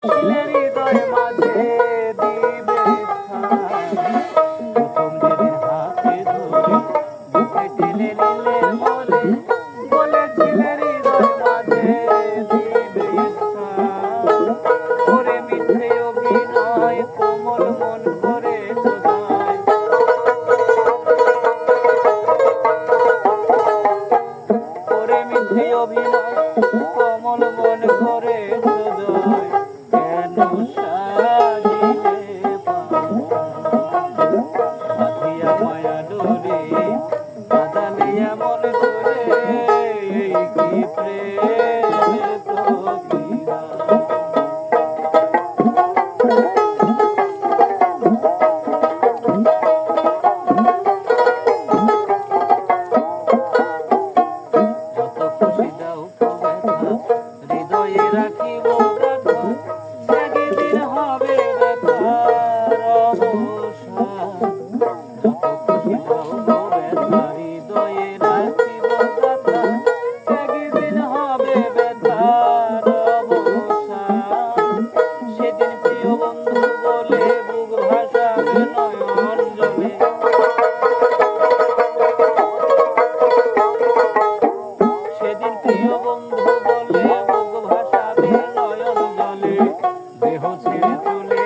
ছিলে হৃদয় মাঝে দিবে স্থান। প্রথম যেদিন হাতে ধরে বুকে টেনে নিলে বলে, বলেছিলে হৃদয় মাঝে দিবে স্থান। করে মিথ্যে অভিনয় কোমল মন করে চোদায়, করে মিথ্যে অভিনয় কোমল মন করে চোদায়। কেন সাজিলে বাঁধিয়া মায়া ডোরে বাঁধালে এমন করে, এই কি প্রেমের প্রতিদান। যত খুশি দাও ব্যথা হৃদয়ে রাখিব ব্যথা, একদিন হবে ব্যথার অবসান। যত খুশি দাও ব্যথা হৃদয়ে রাখিব ব্যথা, একদিন হবে ব্যথার অবসান। সেদিন প্রিয় বন্ধু বলে বুক ভাসাবে নয়ন জলে, সেদিন প্রিয় বন্ধু বলে বুক ভাসাবে নয়ন জলে। দেহ ছেড়ে চলে